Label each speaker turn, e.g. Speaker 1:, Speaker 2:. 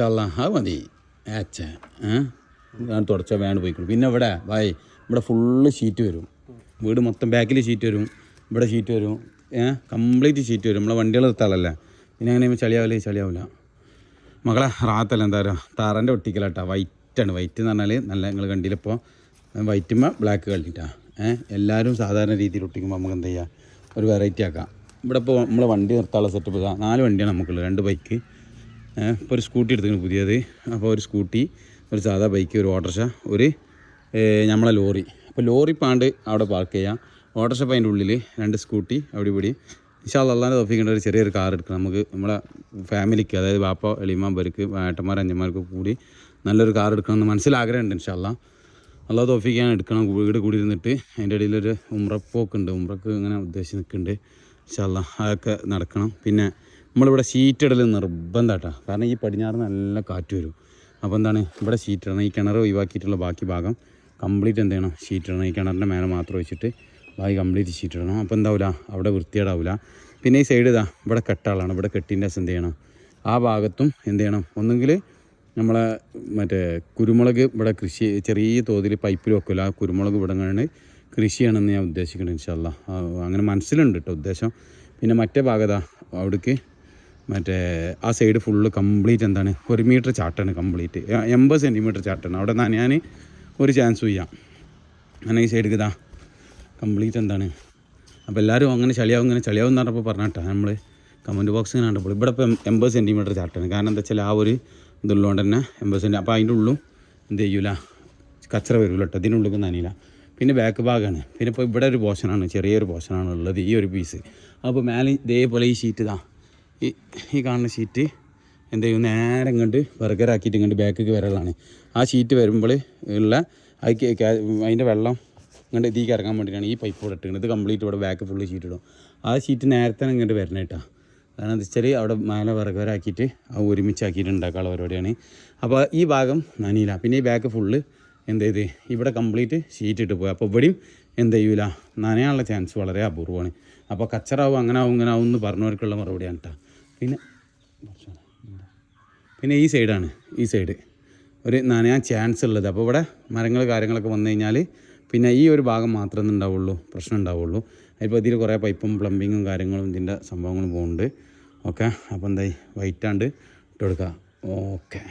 Speaker 1: അത് മതി അച്ഛ ഞാൻ തുടച്ചാൽ വേണ്ട പോയിക്കണം. പിന്നെ ഇവിടെ ഫുള്ള് ഷീറ്റ് വരും. വീട് മൊത്തം ബാക്കിൽ ഷീറ്റ് വരും, ഇവിടെ ഷീറ്റ് വരും, കംപ്ലീറ്റ് ഷീറ്റ് വരും. നമ്മളെ വണ്ടികൾ നിർത്താളല്ലേ. പിന്നെ അങ്ങനെ ചളിയാവില്ല മകളെ. റാത്തല്ല എന്താ പറയുക, താറൻ്റെ ഒട്ടിക്കലാട്ടാ. വൈറ്റാണ്. വൈറ്റ് എന്ന് പറഞ്ഞാൽ നല്ല നിങ്ങൾ കണ്ടില്ലപ്പോൾ വൈറ്റുമ്പോൾ ബ്ലാക്ക് കളിട്ടാ. എല്ലാവരും സാധാരണ രീതിയിൽ ഒട്ടിക്കുമ്പോൾ നമുക്ക് എന്താ ചെയ്യുക, ഒരു വെറൈറ്റി ആക്കാം. ഇവിടെ ഇപ്പോൾ നമ്മളെ വണ്ടി നിർത്താനുള്ള സെറ്റപ്പ് 4 വണ്ടിയാണ് നമുക്കുള്ളത്. 2 ബൈക്ക്, ഇപ്പോൾ ഒരു സ്കൂട്ടി എടുത്തിട്ടുണ്ട് പുതിയത്. അപ്പോൾ ഒരു സ്കൂട്ടി, ഒരു സാധാ ബൈക്ക്, ഒരു ഓട്ടോറിക്ഷ, ഒരു നമ്മളെ ലോറി. അപ്പോൾ ലോറി പാണ്ട് അവിടെ പാർക്ക് ചെയ്യാം, ഓട്ടോറിക്ഷ അപ്പോൾ അതിൻ്റെ ഉള്ളിൽ 2 സ്കൂട്ടി അവിടെ ഇവിടെ. ഇൻഷാ അല്ലാഹ് തോഫിക്കേണ്ട ഒരു ചെറിയൊരു കാർ എടുക്കണം നമുക്ക്, നമ്മളെ ഫാമിലിക്ക്, അതായത് ബാപ്പ എളിമാമ്പർക്ക് ഏട്ടന്മാർ അഞ്ചന്മാർക്ക് കൂടി നല്ലൊരു കാർ എടുക്കണമെന്ന് മനസ്സിലാഗ്രഹമുണ്ട്. ഇൻഷാ അല്ലാഹ് തോഫിക്കാൻ എടുക്കണം. വീട് കൂടി ഇരുന്നിട്ട് അതിൻ്റെ ഇടയിലൊരു ഉംറപ്പോക്കുണ്ട്, ഉംറക്ക് ഇങ്ങനെ ഉദ്ദേശിച്ച് നിൽക്കുന്നുണ്ട്. ഇൻഷാ അല്ലാഹ് അതൊക്കെ നടക്കണം. പിന്നെ നമ്മളിവിടെ ഷീറ്റ് ഇടൽ നിർബന്ധമായിട്ടാണ്, കാരണം ഈ പടിഞ്ഞാറ് നല്ല കാറ്റ് വരും. അപ്പോൾ എന്താണ് ഇവിടെ ഷീറ്റ് ഇടണം. ഈ കിണർ ഒഴിവാക്കിയിട്ടുള്ള ബാക്കി ഭാഗം കംപ്ലീറ്റ് എന്ത് ചെയ്യണം, ഷീറ്റ് ഇടണം. ഈ കിണറിൻ്റെ മേലെ മാത്രം വെച്ചിട്ട് ബാക്കി കംപ്ലീറ്റ് ഷീറ്റ് ഇടണം. അപ്പോൾ എന്താവില്ല, അവിടെ വൃത്തിയേടാവില്ല. പിന്നെ ഈ സൈഡ് ഇവിടെ കെട്ടാളാണ്, ഇവിടെ കെട്ടിൻ്റെ എന്ത് ചെയ്യണം, ആ ഭാഗത്തും എന്ത് ചെയ്യണം, ഒന്നുകിൽ നമ്മളെ മറ്റേ കുരുമുളക് ഇവിടെ കൃഷി ചെറിയ തോതിൽ പൈപ്പിൽ വെക്കില്ല, ആ കുരുമുളക് ഇവിടെ കണ്ട് കൃഷി ചെയ്യണമെന്ന് ഞാൻ ഉദ്ദേശിക്കുന്നുണ്ട്. ഇൻഷാ അല്ലാഹ് അങ്ങനെ മനസ്സിലുണ്ട് കേട്ടോ ഉദ്ദേശം. പിന്നെ മറ്റേ ഭാഗത അവിടേക്ക് മറ്റേ ആ സൈഡ് ഫുള്ള് കംപ്ലീറ്റ് എന്താണ് 1 മീറ്റർ ചാട്ടാണ്, കംപ്ലീറ്റ് 80 സെൻറ്റിമീറ്റർ ചാട്ടാണ്. അവിടെ ഞാൻ ഒരു ചാൻസ് ചെയ്യാം. അങ്ങനെ ഈ സൈഡിൽ കംപ്ലീറ്റ് എന്താണ്. അപ്പോൾ എല്ലാവരും അങ്ങനെ ചളിയാവും എന്ന് പറഞ്ഞപ്പോൾ പറഞ്ഞിട്ടാ നമ്മൾ കമൻറ്റ് ബോക്സ് ഇങ്ങനെ കണ്ടപ്പോൾ ഇവിടെ ഇപ്പം 80 സെൻറ്റിമീറ്റർ ചാട്ടാണ്. കാരണം എന്താ വെച്ചാൽ ആ ഒരു ഇതുള്ളതുകൊണ്ട് തന്നെ 80 സെൻറ്റി. അപ്പോൾ അതിൻ്റെ ഉള്ളും എന്ത് ചെയ്യൂല, കച്ചറ വരില്ല കേട്ടോ, ഇതിനുള്ളിൽ നനയില്ല. പിന്നെ ബാക്ക് ഭാഗമാണ്. പിന്നെ ഇപ്പോൾ ഇവിടെ ഒരു പോർഷനാണ്, ചെറിയൊരു പോർഷനാണ് ഉള്ളത്, ഈ ഒരു പീസ്. അപ്പോൾ മേലെ ഇതേപോലെ ഈ ഷീറ്റ് ഈ കാണുന്ന ഷീറ്റ് എന്ത് ചെയ്യും, നേരെ ഇങ്ങോട്ട് ബർഗറാക്കിയിട്ട് ഇങ്ങോട്ട് ബാക്കിലേക്ക് വരലാണ്. ആ ഷീറ്റ് വരുമ്പോൾ ഉള്ള അതിൻ്റെ വെള്ളം ഇങ്ങോട്ട് ഇതിലേക്ക് ഇറങ്ങാൻ വേണ്ടിയിട്ടാണ് ഈ പൈപ്പ് ഇവിടെ ഇട്ടിട്ടുണ്ട്. ഇത് കംപ്ലീറ്റ് ഇവിടെ ബാക്ക് ഫുള്ള് ഷീറ്റ് ഇടും. ആ ഷീറ്റ് നേരത്തെ ഇങ്ങോട്ട് വരണം കേട്ടോ. കാരണം എന്താ വെച്ചാൽ അവിടെ മേലെ ബർഗറാക്കിയിട്ട് ആ ഒരുമിച്ചാക്കിയിട്ട് ഉണ്ടാക്കാനുള്ള പരിപാടിയാണ്. അപ്പോൾ ഈ ഭാഗം നനയില്ല. പിന്നെ ഈ ബാക്ക് ഫുള്ള് എന്ത് ചെയ്ത് ഇവിടെ കംപ്ലീറ്റ് ഷീറ്റ് ഇട്ട് പോയി. അപ്പോൾ ഇവിടെയും എന്ത് ചെയ്യൂല, നനയാനുള്ള ചാൻസ് വളരെ അപൂർവമാണ്. അപ്പോൾ കച്ചറാവും അങ്ങനെ ആവും എന്ന് പറഞ്ഞവർക്കുള്ള മറുപടിയാണ് കേട്ടോ. പിന്നെ ഈ സൈഡാണ്, ഈ സൈഡ് ഒരു നനയാൻ ചാൻസ് ഉള്ളത്. അപ്പോൾ ഇവിടെ മരങ്ങൾ കാര്യങ്ങളൊക്കെ വന്നു കഴിഞ്ഞാൽ പിന്നെ ഈ ഒരു ഭാഗം മാത്രമേ പ്രശ്നം ഉണ്ടാവുള്ളൂ. അതിപ്പോൾ ഇതിൽ കുറേ പൈപ്പും പ്ലംബിങ്ങും കാര്യങ്ങളും ഇതിൻ്റെ സംഭവങ്ങളും പോകുന്നുണ്ട്. ഓക്കെ, അപ്പോൾ എന്തായി വൈറ്റാണ്ട് ഇട്ട് കൊടുക്കുക. ഓക്കെ.